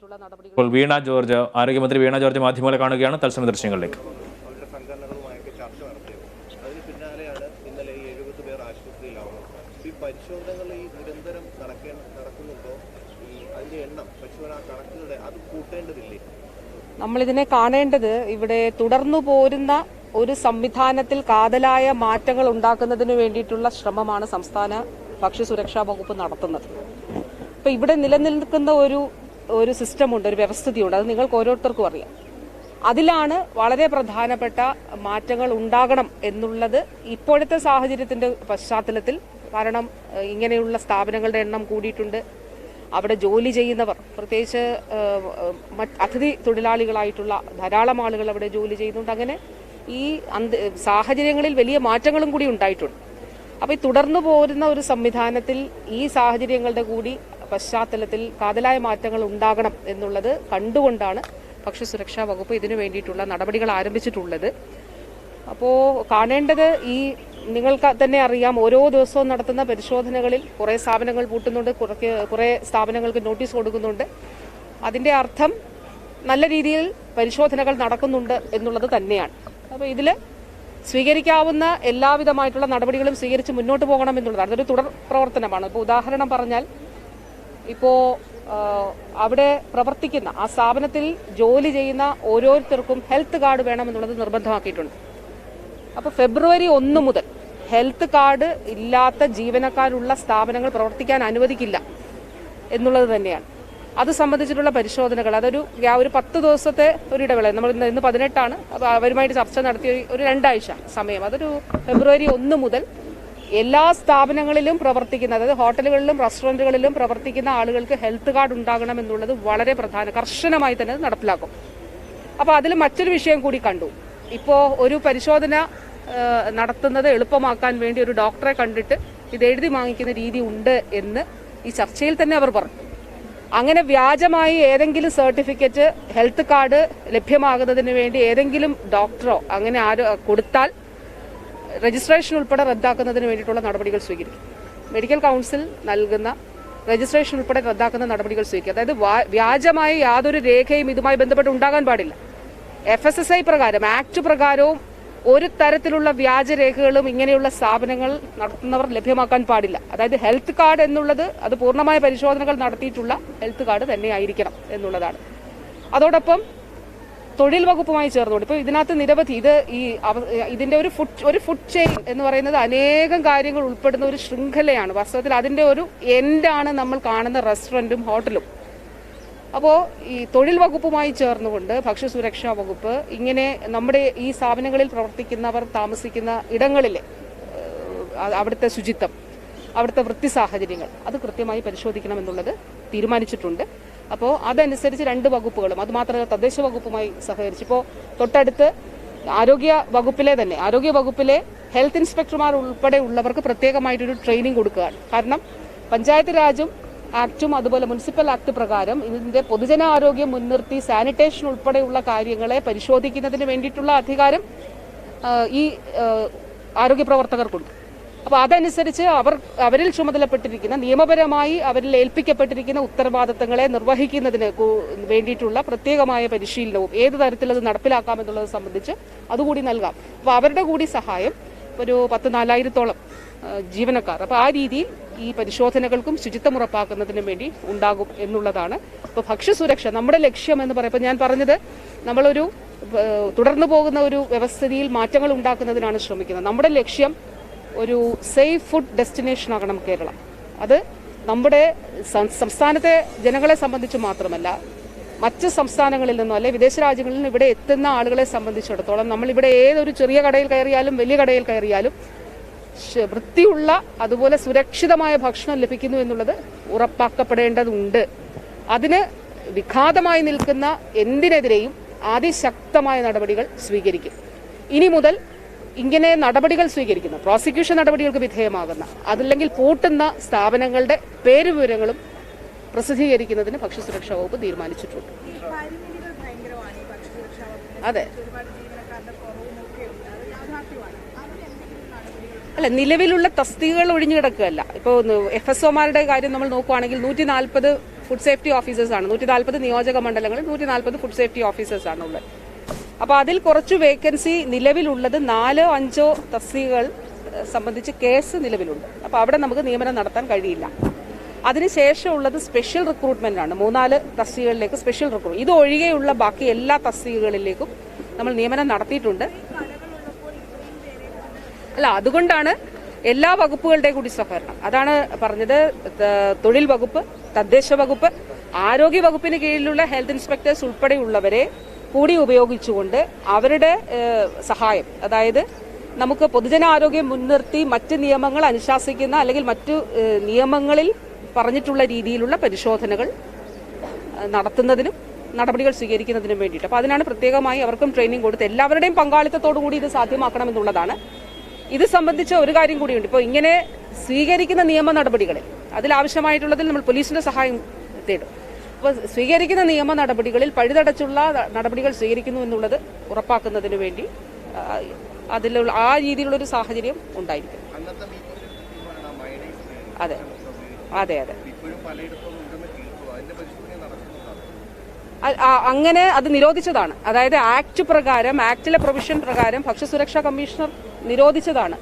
വേണ്ടിയിട്ടുള്ള നടപടികൾ. ഇപ്പോൾ വീണ ജോർജ്, ആരോഗ്യമന്ത്രി വീണ ജോർജ് മാധ്യമങ്ങളെ കാണുകയാണ്. തത്സമയ ദൃശ്യങ്ങളിലേക്ക്. അവരുടെ സംഘടനകളുമായൊക്കെ ചർച്ച നടത്തിയത് അതിന് പിന്നാലെയാണ് ഇന്നലെ ഈ 70 പേർ ആശുപത്രിയിലാവുന്നത്. ഈ പരിശോധനകൾ ഈ നിരന്തരം നടക്കുന്നുണ്ടോ? ഈ അതിന്റെ എണ്ണം പരിശോധന കണക്കുകളുടെ അത് കൂട്ടേണ്ടതില്ലേ? നമ്മളിതിനെ കാണേണ്ടത് ഇവിടെ തുടർന്നു പോരുന്ന ഒരു സംവിധാനത്തിൽ കാതലായ മാറ്റങ്ങൾ ഉണ്ടാക്കുന്നതിന് വേണ്ടിയിട്ടുള്ള ശ്രമമാണ് സംസ്ഥാന ഭക്ഷ്യസുരക്ഷാ വകുപ്പ് നടത്തുന്നത്. ഇപ്പൊ ഇവിടെ നിലനിൽക്കുന്ന ഒരു സിസ്റ്റമുണ്ട്, ഒരു വ്യവസ്ഥിതിയുണ്ട്. അത് നിങ്ങൾക്ക് ഓരോരുത്തർക്കും അറിയാം. അതിലാണ് വളരെ പ്രധാനപ്പെട്ട മാറ്റങ്ങൾ ഉണ്ടാകണം എന്നുള്ളത് ഇപ്പോഴത്തെ സാഹചര്യത്തിന്റെ പശ്ചാത്തലത്തിൽ. കാരണം ഇങ്ങനെയുള്ള സ്ഥാപനങ്ങളുടെ എണ്ണം കൂടിയിട്ടുണ്ട്. അവിടെ ജോലി ചെയ്യുന്നവർ, പ്രത്യേകിച്ച് അതിഥി തൊഴിലാളികളായിട്ടുള്ള ധാരാളം ആളുകൾ അവിടെ ജോലി ചെയ്യുന്നുണ്ട്. അങ്ങനെ ഈ സാഹചര്യങ്ങളിൽ വലിയ മാറ്റങ്ങളും കൂടി ഉണ്ടായിട്ടുണ്ട്. അപ്പോൾ ഈ തുടർന്നു പോരുന്ന ഒരു സംവിധാനത്തിൽ ഈ സാഹചര്യങ്ങളുടെ കൂടി പശ്ചാത്തലത്തിൽ കാതലായ മാറ്റങ്ങൾ ഉണ്ടാകണം എന്നുള്ളത് കണ്ടുകൊണ്ടാണ് ഭക്ഷ്യസുരക്ഷാ വകുപ്പ് ഇതിനു വേണ്ടിയിട്ടുള്ള നടപടികൾ ആരംഭിച്ചിട്ടുള്ളത്. അപ്പോൾ കാണേണ്ടത്, ഈ നിങ്ങൾക്ക് തന്നെ അറിയാം, ഓരോ ദിവസവും നടത്തുന്ന പരിശോധനകളിൽ കുറേ സ്ഥാപനങ്ങൾ പൂട്ടുന്നുണ്ട്, കുറേ സ്ഥാപനങ്ങൾക്ക് നോട്ടീസ് കൊടുക്കുന്നുണ്ട്. അതിൻ്റെ അർത്ഥം നല്ല രീതിയിൽ പരിശോധനകൾ നടക്കുന്നുണ്ട് എന്നുള്ളത് തന്നെയാണ്. അപ്പോൾ ഇതിൽ സ്വീകരിക്കാവുന്ന എല്ലാവിധമായിട്ടുള്ള നടപടികളും സ്വീകരിച്ച് മുന്നോട്ട് പോകണം എന്നുള്ളതാണ്. അതൊരു തുടർ പ്രവർത്തനമാണ്. ഇപ്പോൾ ഉദാഹരണം പറഞ്ഞാൽ, ഇപ്പോൾ അവിടെ പ്രവർത്തിക്കുന്ന ആ സ്ഥാപനത്തിൽ ജോലി ചെയ്യുന്ന ഓരോരുത്തർക്കും ഹെൽത്ത് കാർഡ് വേണമെന്നുള്ളത് നിർബന്ധമാക്കിയിട്ടുണ്ട്. അപ്പോൾ ഫെബ്രുവരി 1 മുതൽ ഹെൽത്ത് കാർഡ് ഇല്ലാത്ത ജീവനക്കാരുള്ള സ്ഥാപനങ്ങൾ പ്രവർത്തിക്കാൻ അനുവദിക്കില്ല എന്നുള്ളത് തന്നെയാണ്. അത് സംബന്ധിച്ചിട്ടുള്ള പരിശോധനകൾ, അതൊരു 10 ദിവസത്തെ ഒരു ഇടവേള. നമ്മൾ ഇന്ന് 18ആണ്. അപ്പോൾ അവരുമായിട്ട് ചർച്ച നടത്തിയ ഒരു 2 ആഴ്ച സമയം. അതൊരു ഫെബ്രുവരി 1 മുതൽ എല്ലാ സ്ഥാപനങ്ങളിലും പ്രവർത്തിക്കുന്ന, അതായത് ഹോട്ടലുകളിലും റെസ്റ്റോറൻറ്റുകളിലും പ്രവർത്തിക്കുന്ന ആളുകൾക്ക് ഹെൽത്ത് കാർഡ് ഉണ്ടാകണം എന്നുള്ളത് വളരെ കർശനമായി തന്നെ നടപ്പിലാക്കും. അപ്പോൾ അതിൽ മറ്റൊരു വിഷയം കൂടി കണ്ടു. ഇപ്പോൾ ഒരു പരിശോധന നടത്തുന്നത് എളുപ്പമാക്കാൻ വേണ്ടി ഒരു ഡോക്ടറെ കണ്ടിട്ട് ഇത് എഴുതി വാങ്ങിക്കുന്ന രീതി ഉണ്ട് എന്ന് ഈ ചർച്ചയിൽ തന്നെ അവർ പറഞ്ഞു. അങ്ങനെ വ്യാജമായി ഏതെങ്കിലും സർട്ടിഫിക്കറ്റ്, ഹെൽത്ത് കാർഡ് ലഭ്യമാകുന്നതിന് വേണ്ടി ഏതെങ്കിലും ഡോക്ടറോ അങ്ങനെ കൊടുത്താൽ രജിസ്ട്രേഷൻ ഉൾപ്പെടെ റദ്ദാക്കുന്നതിന് വേണ്ടിയിട്ടുള്ള നടപടികൾ സ്വീകരിക്കും. മെഡിക്കൽ കൗൺസിൽ നൽകുന്ന രജിസ്ട്രേഷൻ ഉൾപ്പെടെ റദ്ദാക്കുന്ന നടപടികൾ സ്വീകരിക്കും. അതായത് വ്യാജമായി യാതൊരു രേഖയും ഇതുമായി ബന്ധപ്പെട്ട് ഉണ്ടാകാൻ പാടില്ല. FSSAI പ്രകാരം, ആക്ട് പ്രകാരവും ഒരു തരത്തിലുള്ള വ്യാജരേഖകളും ഇങ്ങനെയുള്ള സ്ഥാപനങ്ങൾ നടത്തുന്നവർ ലഭ്യമാക്കാൻ പാടില്ല. അതായത് ഹെൽത്ത് കാർഡ് എന്നുള്ളത് അത് പൂർണ്ണമായ പരിശോധനകൾ നടത്തിയിട്ടുള്ള ഹെൽത്ത് കാർഡ് തന്നെ ആയിരിക്കണം എന്നുള്ളതാണ്. അതോടൊപ്പം തൊഴിൽ വകുപ്പുമായി ചേർന്നുകൊണ്ട് ഇപ്പോൾ ഇതിനകത്ത് നിരവധി ഇതിന്റെ ഒരു ഫുഡ് ചെയിൻ എന്ന് പറയുന്നത് അനേകം കാര്യങ്ങൾ ഉൾപ്പെടുന്ന ഒരു ശൃംഖലയാണ്. വാസ്തവത്തിൽ അതിന്റെ ഒരു എൻഡാണ് നമ്മൾ കാണുന്ന റെസ്റ്റോറൻറ്റും ഹോട്ടലും. അപ്പോൾ ഈ തൊഴിൽ വകുപ്പുമായി ചേർന്നുകൊണ്ട് ഭക്ഷ്യസുരക്ഷാ വകുപ്പ് ഇങ്ങനെ നമ്മുടെ ഈ സ്ഥാപനങ്ങളിൽ പ്രവർത്തിക്കുന്നവർ താമസിക്കുന്ന ഇടങ്ങളിലെ അവിടുത്തെ ശുചിത്വം, അവിടുത്തെ വൃത്തി സാഹചര്യങ്ങൾ അത് കൃത്യമായി പരിശോധിക്കണമെന്നുള്ളത് തീരുമാനിച്ചിട്ടുണ്ട്. അപ്പോൾ അതനുസരിച്ച് 2 വകുപ്പുകളും, അതുമാത്രമല്ല തദ്ദേശ വകുപ്പുമായി സഹകരിച്ച് ഇപ്പോൾ തൊട്ടടുത്ത് ആരോഗ്യ വകുപ്പിലെ ഹെൽത്ത് ഇൻസ്പെക്ടർമാർ ഉൾപ്പെടെ ഉള്ളവർക്ക് പ്രത്യേകമായിട്ടൊരു ട്രെയിനിങ് കൊടുക്കുകയാണ്. കാരണം പഞ്ചായത്ത് രാജും ആക്ടും അതുപോലെ മുനിസിപ്പൽ ആക്ട് പ്രകാരം ഇതിന്റെ പൊതുജനാരോഗ്യം മുൻനിർത്തി സാനിറ്റേഷൻ ഉൾപ്പെടെയുള്ള കാര്യങ്ങളെ പരിശോധിക്കുന്നതിന് വേണ്ടിയിട്ടുള്ള അധികാരം ഈ ആരോഗ്യ പ്രവർത്തകർക്കുണ്ട്. അപ്പോൾ അതനുസരിച്ച് അവരിൽ ചുമതലപ്പെട്ടിരിക്കുന്ന, നിയമപരമായി അവരിൽ ഏൽപ്പിക്കപ്പെട്ടിരിക്കുന്ന ഉത്തരവാദിത്തങ്ങളെ നിർവഹിക്കുന്നതിന് വേണ്ടിയിട്ടുള്ള പ്രത്യേകമായ പരിശീലനവും ഏത് തരത്തിൽ അത് നടപ്പിലാക്കാമെന്നുള്ളത് സംബന്ധിച്ച് അതുകൂടി നൽകാം. അപ്പോൾ അവരുടെ കൂടി സഹായം ഒരു 10,000-4,000-ഓളം ജീവനക്കാർ. അപ്പോൾ ആ രീതിയിൽ ഈ പരിശോധനകൾക്കും ശുചിത്വം ഉറപ്പാക്കുന്നതിനും വേണ്ടി ഉണ്ടാകും എന്നുള്ളതാണ്. ഇപ്പോൾ ഭക്ഷ്യസുരക്ഷ നമ്മുടെ ലക്ഷ്യം എന്ന് പറയുമ്പോൾ ഞാൻ പറഞ്ഞത്, നമ്മളൊരു തുടർന്നു പോകുന്ന ഒരു വ്യവസ്ഥിതിയിൽ മാറ്റങ്ങൾ ഉണ്ടാക്കുന്നതിനാണ് ശ്രമിക്കുന്നത്. നമ്മുടെ ലക്ഷ്യം ഒരു സേഫ് ഫുഡ് ഡെസ്റ്റിനേഷൻ ആകണം കേരളം. അത് നമ്മുടെ സംസ്ഥാനത്തെ ജനങ്ങളെ സംബന്ധിച്ച് മാത്രമല്ല, മറ്റ് സംസ്ഥാനങ്ങളിൽ നിന്നോ അല്ലെ വിദേശ രാജ്യങ്ങളിൽ നിന്നും ഇവിടെ എത്തുന്ന ആളുകളെ സംബന്ധിച്ചിടത്തോളം നമ്മളിവിടെ ഏതൊരു ചെറിയ കടയിൽ കയറിയാലും വലിയ കടയിൽ കയറിയാലും വൃത്തിയുള്ള അതുപോലെ സുരക്ഷിതമായ ഭക്ഷണം ലഭിക്കുന്നു എന്നുള്ളത് ഉറപ്പാക്കപ്പെടേണ്ടതുണ്ട്. അതിന് വിഘാതമായി നിൽക്കുന്ന എന്തിനെതിരെയും അതിശക്തമായ നടപടികൾ സ്വീകരിക്കും. ഇനി മുതൽ ഇങ്ങനെ നടപടികൾ സ്വീകരിക്കുന്ന, പ്രോസിക്യൂഷൻ നടപടികൾക്ക് വിധേയമാകുന്ന, അതല്ലെങ്കിൽ പൂട്ടുന്ന സ്ഥാപനങ്ങളുടെ പേരുവിവരങ്ങളും പ്രസിദ്ധീകരിക്കുന്നതിന് ഭക്ഷ്യസുരക്ഷാ വകുപ്പ് തീരുമാനിച്ചിട്ടുണ്ട്. അതെ, അല്ല, നിലവിലുള്ള തസ്തികകൾ ഒഴിഞ്ഞു കിടക്കുകയല്ല. ഇപ്പോൾ FSOമാരുടെ കാര്യം നമ്മൾ നോക്കുകയാണെങ്കിൽ 140 ഫുഡ് സേഫ്റ്റി ഓഫീസേഴ്സാണ്. 140 നിയോജക മണ്ഡലങ്ങളിൽ 140 ഫുഡ് സേഫ്റ്റി ഓഫീസേഴ്സാണ് ഉള്ളത്. അപ്പോൾ അതിൽ കുറച്ച് വേക്കൻസി നിലവിലുള്ളത് 4-5 തസ്തികകൾ സംബന്ധിച്ച് കേസ് നിലവിലുണ്ട്. അപ്പോൾ അവിടെ നമുക്ക് നിയമനം നടത്താൻ കഴിയില്ല. അതിനുശേഷമുള്ളത് സ്പെഷ്യൽ റിക്രൂട്ട്മെന്റ് ആണ്. 3-4 തസ്തികകളിലേക്ക് സ്പെഷ്യൽ റിക്രൂട്ട്മെന്റ്. ഇത് ഒഴികെയുള്ള ബാക്കി എല്ലാ തസ്തികകളിലേക്കും നമ്മൾ നിയമനം നടത്തിയിട്ടുണ്ട്. അല്ല, അതുകൊണ്ടാണ് എല്ലാ വകുപ്പുകളുടെയും കൂടി സഹകരണം. അതാണ് പറഞ്ഞത്. തൊഴിൽ വകുപ്പ്, തദ്ദേശ വകുപ്പ്, ആരോഗ്യ വകുപ്പിന് കീഴിലുള്ള ഹെൽത്ത് ഇൻസ്പെക്ടേഴ്സ് ഉൾപ്പെടെയുള്ളവരെ കൂടി ഉപയോഗിച്ചുകൊണ്ട് അവരുടെ സഹായം, അതായത് നമുക്ക് പൊതുജനാരോഗ്യം മുൻനിർത്തി മറ്റ് നിയമങ്ങൾ അനുശാസിക്കുന്ന അല്ലെങ്കിൽ മറ്റു നിയമങ്ങളിൽ പറഞ്ഞിട്ടുള്ള രീതിയിലുള്ള പരിശോധനകൾ നടത്തുന്നതിനും നടപടികൾ സ്വീകരിക്കുന്നതിനും വേണ്ടിയിട്ട്. അപ്പോൾ അതിനാണ് പ്രത്യേകമായി അവർക്കും ട്രെയിനിങ് കൊടുത്ത് എല്ലാവരുടെയും പങ്കാളിത്തത്തോടു കൂടി ഇത് സാധ്യമാക്കണമെന്നുള്ളതാണ്. ഇത് സംബന്ധിച്ച ഒരു കാര്യം കൂടിയുണ്ട്. ഇപ്പോൾ ഇങ്ങനെ സ്വീകരിക്കുന്ന നിയമ നടപടികളിൽ അതിലാവശ്യമായിട്ടുള്ളതിൽ നമ്മൾ പോലീസിന്റെ സഹായം തേടും. അപ്പോൾ സ്വീകരിക്കുന്ന നിയമ നടപടികളിൽ പഴുതടച്ചുള്ള നടപടികൾ സ്വീകരിക്കുന്നു എന്നുള്ളത് ഉറപ്പാക്കുന്നതിന് വേണ്ടി അതിലുള്ള ആ രീതിയിലുള്ളൊരു സാഹചര്യം ഉണ്ടായിരിക്കും. അതെ അതെ അതെ അങ്ങനെ അത് നിരോധിച്ചതാണ്. അതായത് ആക്ട് പ്രകാരം, ആക്ടിലെ പ്രൊവിഷൻ പ്രകാരം ഭക്ഷ്യസുരക്ഷാ കമ്മീഷണർ നിരോധിച്ചതാണ്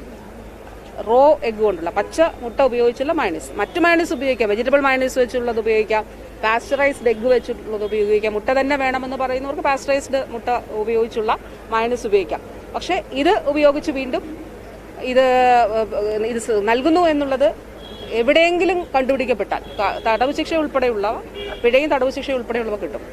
റോ എഗ് കൊണ്ടുള്ള പച്ച മുട്ട ഉപയോഗിച്ചുള്ള മയണീസ്. മറ്റു മയണീസ് ഉപയോഗിക്കാം, വെജിറ്റബിൾ മയണീസ് വെച്ചുള്ളത് ഉപയോഗിക്കാം, പാസ്ചറൈസ്ഡ് എഗ് വെച്ചുള്ളത് ഉപയോഗിക്കാം. മുട്ട തന്നെ വേണമെന്ന് പറയുന്നവർക്ക് പാസ്ചറൈസ്ഡ് മുട്ട ഉപയോഗിച്ചുള്ള മയണീസ് ഉപയോഗിക്കാം. പക്ഷെ ഇത് ഉപയോഗിച്ച് വീണ്ടും ഇത് നൽകുന്നു എന്നുള്ളത് എവിടെയെങ്കിലും കണ്ടുപിടിക്കപ്പെട്ടാൽ തടവ് ശിക്ഷ ഉൾപ്പെടെയുള്ളവ, പിഴയും തടവ് ശിക്ഷ ഉൾപ്പെടെയുള്ളവ കിട്ടും.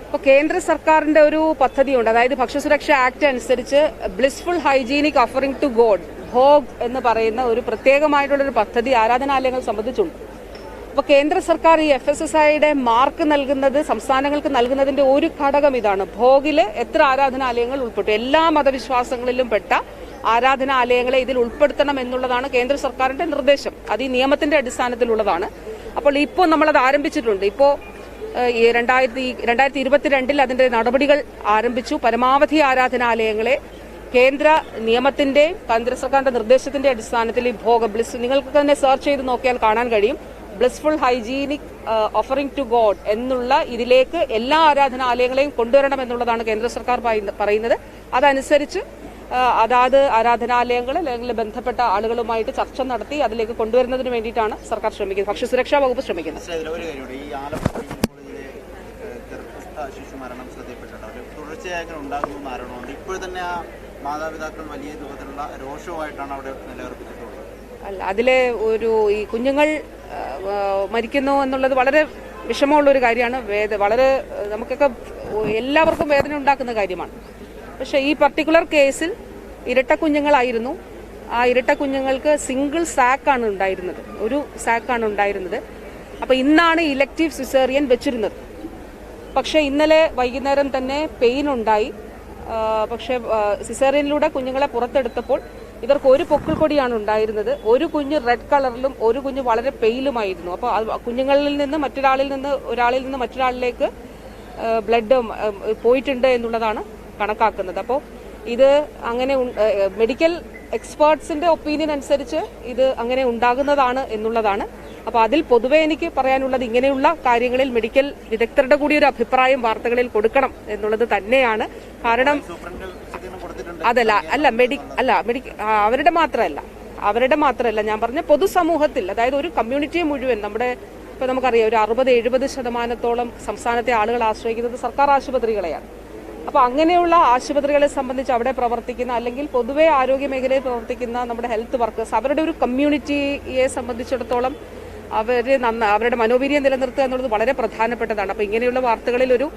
ഇപ്പോൾ കേന്ദ്ര സർക്കാരിന്റെ ഒരു പദ്ധതിയുണ്ട്. അതായത് ഭക്ഷ്യസുരക്ഷാ ആക്ട് അനുസരിച്ച് blissful hygienic offering to God, bhog എന്ന് പറയുന്ന ഒരു പ്രത്യേകമായിട്ടുള്ളൊരു പദ്ധതി ആരാധനാലയങ്ങൾ സംബന്ധിച്ചുണ്ട്. അപ്പോൾ കേന്ദ്ര സർക്കാർ ഈ FSSAIയുടെ മാർക്ക് നൽകുന്നത് സംസ്ഥാനങ്ങൾക്ക് നൽകുന്നതിന്റെ ഒരു ഘടകം ഇതാണ്. ഭോഗില് എത്ര ആരാധനാലയങ്ങൾ ഉൾപ്പെട്ടു, എല്ലാ മതവിശ്വാസങ്ങളിലും പെട്ട ആരാധനാലയങ്ങളെ ഇതിൽ ഉൾപ്പെടുത്തണം എന്നുള്ളതാണ് കേന്ദ്ര സർക്കാരിന്റെ നിർദ്ദേശം. അത് ഈ നിയമത്തിന്റെ അടിസ്ഥാനത്തിലുള്ളതാണ്. അപ്പോൾ ഇപ്പോൾ നമ്മളത് ആരംഭിച്ചിട്ടുണ്ട്. ഇപ്പോൾ 2022 അതിന്റെ നടപടികൾ ആരംഭിച്ചു. പരമാവധി ആരാധനാലയങ്ങളെ കേന്ദ്ര നിയമത്തിന്റെ, കേന്ദ്ര സർക്കാരിന്റെ നിർദ്ദേശത്തിന്റെ അടിസ്ഥാനത്തിൽ ഈ ബ്ലിസ്, നിങ്ങൾക്ക് തന്നെ സെർച്ച് ചെയ്ത് നോക്കിയാൽ കാണാൻ കഴിയും, blissful hygienic offering to God എന്നുള്ള ഇതിലേക്ക് എല്ലാ ആരാധനാലയങ്ങളെയും കൊണ്ടുവരണം എന്നുള്ളതാണ് കേന്ദ്ര സർക്കാർ പറയുന്നത്. അതനുസരിച്ച് അതാത് ആരാധനാലയങ്ങൾ അല്ലെങ്കിൽ ബന്ധപ്പെട്ട ആളുകളുമായിട്ട് ചർച്ച നടത്തി അതിലേക്ക് കൊണ്ടുവരുന്നതിന് വേണ്ടിയിട്ടാണ് സർക്കാർ ശ്രമിക്കുന്നത്, ഭക്ഷ്യസുരക്ഷാ വകുപ്പ് ശ്രമിക്കുന്നത്. ശിശു മരണം ശ്രദ്ധയിൽപ്പെട്ടിട്ടുണ്ട്. തുടർച്ചയായി ഉണ്ടാകുന്ന ആരോപണമുണ്ട്. ഇപ്പോൾ തന്നെ ആ മാതാപിതാക്കൾ വലിയ രൂപത്തിലുള്ള രോഷവുമായിട്ടാണ് അവിടെ നിലനിർത്തിയിട്ടുള്ളത്. അല്ല, അതിലെ ഈ കുഞ്ഞുങ്ങൾ മരിക്കുന്നു എന്നുള്ളത് വളരെ വിഷമമുള്ളൊരു കാര്യമാണ്. വളരെ നമുക്കൊക്കെ എല്ലാവർക്കും വേദന ഉണ്ടാക്കുന്ന കാര്യമാണ്. പക്ഷെ ഈ പർട്ടിക്കുലർ കേസിൽ ഇരട്ട കുഞ്ഞുങ്ങളായിരുന്നു. ആ ഇരട്ട കുഞ്ഞുങ്ങൾക്ക് സിംഗിൾ സാക്കാണ് ഉണ്ടായിരുന്നത്, ഒരു സാക്കാണ് ഉണ്ടായിരുന്നത്. അപ്പോൾ ഇന്നാണ് ഇലക്റ്റീവ് സിസേറിയൻ വെച്ചിരുന്നത്. പക്ഷെ ഇന്നലെ വൈകുന്നേരം തന്നെ പെയിൻ ഉണ്ടായി. പക്ഷെ സിസേറിയനിലൂടെ കുഞ്ഞുങ്ങളെ പുറത്തെടുത്തപ്പോൾ ഇവർക്ക് ഒരു പൊക്കിൾ കൊടിയാണ് ഉണ്ടായിരുന്നത്. ഒരു കുഞ്ഞ് റെഡ് കളറിലും ഒരു കുഞ്ഞ് വളരെ പെയിലുമായിരുന്നു. അപ്പോൾ കുഞ്ഞുങ്ങളിൽ നിന്ന് ഒരാളിൽ നിന്ന് മറ്റൊരാളിലേക്ക് ബ്ലഡ് പോയിട്ടുണ്ട് എന്നുള്ളതാണ് കണക്കാക്കുന്നത്. അപ്പോൾ ഇത് അങ്ങനെ മെഡിക്കൽ എക്സ്പേർട്സിന്റെ ഒപ്പീനിയൻ അനുസരിച്ച് ഇത് അങ്ങനെ ഉണ്ടാകുന്നതാണ് എന്നുള്ളതാണ്. അപ്പോൾ അതിൽ പൊതുവെ എനിക്ക് പറയാനുള്ളത് ഇങ്ങനെയുള്ള കാര്യങ്ങളിൽ മെഡിക്കൽ വിദഗ്ധരുടെ കൂടി ഒരു അഭിപ്രായം വാർത്തകളിൽ കൊടുക്കണം എന്നുള്ളത് തന്നെയാണ്. കാരണം അവരുടെ മാത്രമല്ല ഞാൻ പറഞ്ഞ പൊതുസമൂഹത്തിൽ, അതായത് ഒരു കമ്മ്യൂണിറ്റിയെ മുഴുവൻ, നമ്മുടെ ഇപ്പൊ നമുക്കറിയാം ഒരു 60-70% സംസ്ഥാനത്തെ ആളുകൾ ആശ്രയിക്കുന്നത് സർക്കാർ ആശുപത്രികളെയാണ്. അപ്പോൾ അങ്ങനെയുള്ള ആശുപത്രികളെ സംബന്ധിച്ച് അവിടെ പ്രവർത്തിക്കുന്ന അല്ലെങ്കിൽ പൊതുവെ ആരോഗ്യ മേഖലയിൽ പ്രവർത്തിക്കുന്ന നമ്മുടെ ഹെൽത്ത് വർക്കേഴ്സ്, അവരുടെ ഒരു കമ്മ്യൂണിറ്റിയെ സംബന്ധിച്ചിടത്തോളം അവരുടെ മനോവീര്യം നിലനിർത്തുക എന്നുള്ളത് വളരെ പ്രധാനപ്പെട്ടതാണ്. അപ്പോൾ ഇങ്ങനെയുള്ള വാർത്തകളിൽ ഒരു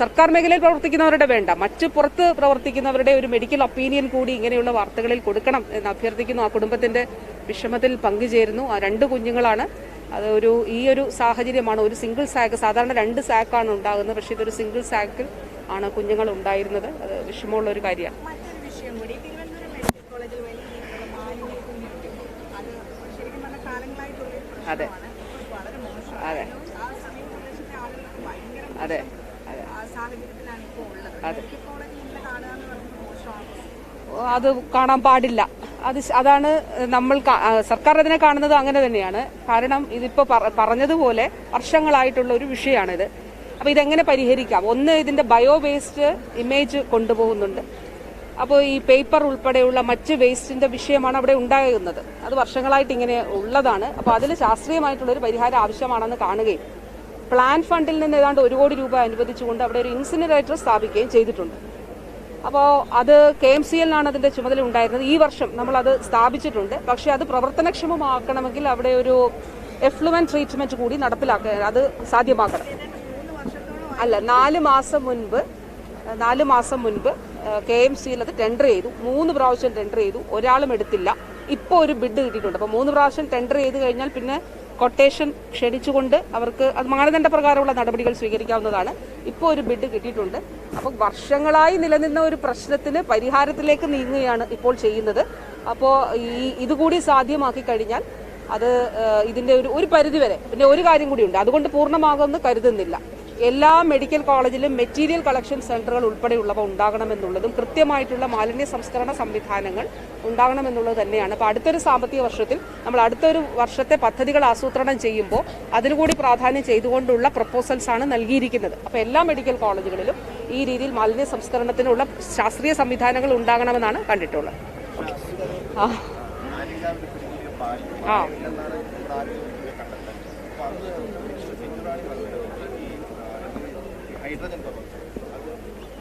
സർക്കാർ മേഖലയിൽ പ്രവർത്തിക്കുന്നവരുടെ വേണ്ട, മറ്റ് പുറത്ത് പ്രവർത്തിക്കുന്നവരുടെ ഒരു മെഡിക്കൽ ഒപ്പീനിയൻ കൂടി ഇങ്ങനെയുള്ള വാർത്തകളിൽ കൊടുക്കണം എന്ന് അഭ്യർത്ഥിക്കുന്നു. ആ കുടുംബത്തിന്റെ വിഷമത്തിൽ പങ്കുചേരുന്നു. ആ 2 കുഞ്ഞുങ്ങളാണ്. അത് ഈ ഒരു സാഹചര്യമാണ്. ഒരു സിംഗിൾ സാക്ക്, സാധാരണ 2 സാക്കാണ് ഉണ്ടാകുന്നത്, പക്ഷേ ഇതൊരു സിംഗിൾ സാക്കിൽ ആണ് കുഞ്ഞുങ്ങൾ ഉണ്ടായിരുന്നത്. അത് വിഷമമുള്ള ഒരു കാര്യമാണ്. അതെ അതെ അതെ അതെ അതെ അത് കാണാൻ പാടില്ല. അതാണ് നമ്മൾ സർക്കാർ അതിനെ കാണുന്നത് അങ്ങനെ തന്നെയാണ്. കാരണം ഇതിപ്പോൾ പറഞ്ഞതുപോലെ വർഷങ്ങളായിട്ടുള്ള ഒരു വിഷയമാണിത്. അപ്പോൾ ഇതെങ്ങനെ പരിഹരിക്കാം? ഒന്ന്, ഇതിന്റെ ബയോ വേസ്റ്റ് ഇമേജ് കൊണ്ടുപോകുന്നുണ്ട്. അപ്പോൾ ഈ പേപ്പർ ഉൾപ്പെടെയുള്ള മറ്റ് വേസ്റ്റിന്റെ വിഷയമാണ് അവിടെ ഉണ്ടാകുന്നത്. അത് വർഷങ്ങളായിട്ട് ഇങ്ങനെ ഉള്ളതാണ്. അപ്പോൾ അതിൽ ശാസ്ത്രീയമായിട്ടുള്ളൊരു പരിഹാരം ആവശ്യമാണെന്ന് കാണുകയും പ്ലാൻ ഫണ്ടിൽ നിന്ന് ഏതാണ്ട് 1 കോടി രൂപ അനുവദിച്ചുകൊണ്ട് അവിടെ ഒരു ഇൻസിനറേറ്റർ സ്ഥാപിക്കുകയും ചെയ്തിട്ടുണ്ട്. അപ്പോൾ അത് KMCL-നാണ് അതിന്റെ ചുമതല ഉണ്ടായിരുന്നത്. ഈ വർഷം നമ്മൾ അത് സ്ഥാപിച്ചിട്ടുണ്ട്. പക്ഷേ അത് പ്രവർത്തനക്ഷമമാക്കണമെങ്കിൽ അവിടെ ഒരു എഫ്ലുവന്റ് ട്രീറ്റ്മെന്റ് കൂടി നടപ്പിലാക്കുക, അത് സാധ്യമാക്കണം. അല്ല, 4 മാസം മുൻപ് KMCL അത് ടെൻഡർ ചെയ്തു. 3 പ്രാവശ്യം ടെൻഡർ ചെയ്തു, ഒരാളും എടുത്തില്ല. ഇപ്പോൾ ഒരു ബിഡ് കിട്ടിയിട്ടുണ്ട്. അപ്പോൾ 3 പ്രാവശ്യം ടെൻഡർ ചെയ്ത് കഴിഞ്ഞാൽ പിന്നെ കൊട്ടേഷൻ ക്ഷണിച്ചുകൊണ്ട് അവർക്ക് അത് മാനദണ്ഡ പ്രകാരമുള്ള നടപടികൾ സ്വീകരിക്കാവുന്നതാണ്. ഇപ്പോൾ ഒരു ബിഡ് കിട്ടിയിട്ടുണ്ട്. അപ്പോൾ വർഷങ്ങളായി നിലനിന്ന ഒരു പ്രശ്നത്തിന് പരിഹാരത്തിലേക്ക് നീങ്ങുകയാണ് ഇപ്പോൾ ചെയ്യുന്നത്. അപ്പോൾ ഇതുകൂടി സാധ്യമാക്കി കഴിഞ്ഞാൽ അത് ഇതിന്റെ ഒരു പരിധിവരെ. പിന്നെ ഒരു കാര്യം കൂടിയുണ്ട്, അതുകൊണ്ട് പൂർണ്ണമാകുമെന്ന് കരുതുന്നില്ല. എല്ലാ മെഡിക്കൽ കോളേജിലും മെറ്റീരിയൽ കളക്ഷൻ സെന്ററുകൾ ഉൾപ്പെടെയുള്ളവ ഉണ്ടാകണമെന്നുള്ളതും കൃത്യമായിട്ടുള്ള മാലിന്യ സംസ്കരണ സംവിധാനങ്ങൾ ഉണ്ടാകണമെന്നുള്ളത് തന്നെയാണ്. അപ്പോൾ അടുത്തൊരു സാമ്പത്തിക വർഷത്തിൽ നമ്മൾ അടുത്തൊരു വർഷത്തെ പദ്ധതികൾ ആസൂത്രണം ചെയ്യുമ്പോൾ അതിനുകൂടി പ്രാധാന്യം ചെയ്തുകൊണ്ടുള്ള പ്രപ്പോസൽസ് ആണ് നൽകിയിരിക്കുന്നത്. അപ്പോൾ എല്ലാ മെഡിക്കൽ കോളേജുകളിലും ഈ രീതിയിൽ മാലിന്യ സംസ്കരണത്തിനുള്ള ശാസ്ത്രീയ സംവിധാനങ്ങൾ ഉണ്ടാകണമെന്നാണ് കണ്ടിട്ടുള്ളത്. ഹൈഡ്രജൻ പർവ്വതം അത്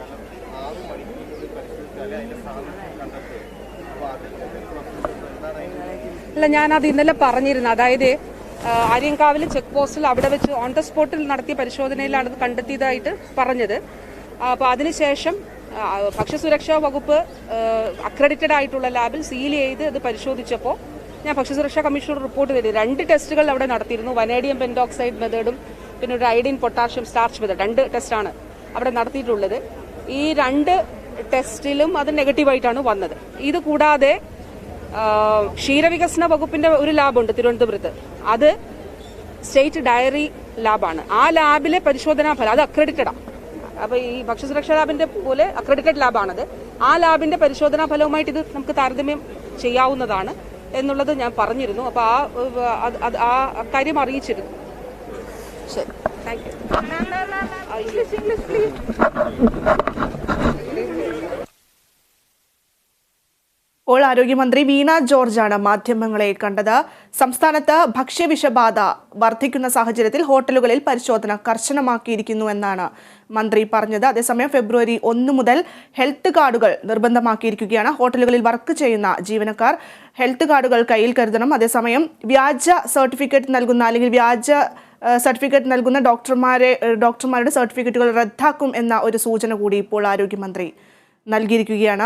കലർത്തി 6 മണിക്കൂറിനുള്ളിൽ പരിശോധിച്ചാലേ അതിന്റെ സാധനം കണ്ടെത്തുക. അപ്പോൾ അല്ല, ഞാനത് ഇന്നലെ പറഞ്ഞിരുന്നു. അതായത് ആര്യങ്കാവിൽ ചെക്ക് പോസ്റ്റിൽ അവിടെ വെച്ച് ഓൺ ദ സ്പോട്ടിൽ നടത്തിയ പരിശോധനയിലാണ് അത് കണ്ടെത്തിയതായിട്ട് പറഞ്ഞത്. അപ്പോൾ അതിനുശേഷം ഭക്ഷ്യസുരക്ഷാ വകുപ്പ് അക്രഡിറ്റഡ് ആയിട്ടുള്ള ലാബിൽ സീൽ ചെയ്ത് അത് പരിശോധിച്ചപ്പോൾ ഞാൻ ഭക്ഷ്യസുരക്ഷാ കമ്മീഷണർ റിപ്പോർട്ട് തരും. 2 ടെസ്റ്റുകൾ അവിടെ നടത്തിയിരുന്നു. വനേഡിയം പെൻഡോക്സൈഡ് മെത്തേഡും പിന്നെ ഒരു അയഡിൻ പൊട്ടാഷ്യം സ്റ്റാർച്ച് മെത്തേഡ്, 2 ടെസ്റ്റാണ് അവിടെ നടത്തിയിട്ടുള്ളത്. ഈ 2 ടെസ്റ്റിലും അത് നെഗറ്റീവായിട്ടാണ് വന്നത്. ഇത് കൂടാതെ ക്ഷീരവികസന വകുപ്പിന്റെ ഒരു ലാബുണ്ട് തിരുവനന്തപുരത്ത്. അത് സ്റ്റേറ്റ് ഡയറി ലാബാണ്. ആ ലാബിലെ പരിശോധനാ ഫലം അത് അക്രഡിറ്റഡാണ്. അപ്പോൾ ഈ ഭക്ഷ്യസുരക്ഷാ ലാബിന്റെ പോലെ അക്രഡിറ്റഡ് ലാബാണത്. ആ ലാബിന്റെ പരിശോധനാ ഫലവുമായിട്ട് ഇത് നമുക്ക് താരതമ്യം ചെയ്യാവുന്നതാണ് എന്നുള്ളത് ഞാൻ പറഞ്ഞിരുന്നു. അപ്പോൾ ആ കാര്യം അറിയിച്ചിരുന്നു. ശരി, താങ്ക് യു. ഇപ്പോൾ ആരോഗ്യമന്ത്രി വീണ ജോർജാണ് മാധ്യമങ്ങളെ കണ്ടത്. സംസ്ഥാനത്ത് ഭക്ഷ്യവിഷബാധ വർദ്ധിക്കുന്ന സാഹചര്യത്തിൽ ഹോട്ടലുകളിൽ പരിശോധന കർശനമാക്കിയിരിക്കുന്നു എന്നാണ് മന്ത്രി പറഞ്ഞത്. അതേസമയം ഫെബ്രുവരി 1 മുതൽ ഹെൽത്ത് കാർഡുകൾ നിർബന്ധമാക്കിയിരിക്കുകയാണ്. ഹോട്ടലുകളിൽ വർക്ക് ചെയ്യുന്ന ജീവനക്കാർ ഹെൽത്ത് കാർഡുകൾ കയ്യിൽ കരുതണം. അതേസമയം വ്യാജ സർട്ടിഫിക്കറ്റ് നൽകുന്ന ഡോക്ടർമാരുടെ സർട്ടിഫിക്കറ്റുകൾ റദ്ദാക്കും എന്ന ഒരു സൂചന കൂടി ഇപ്പോൾ ആരോഗ്യമന്ത്രി നൽകിയിരിക്കുകയാണ്.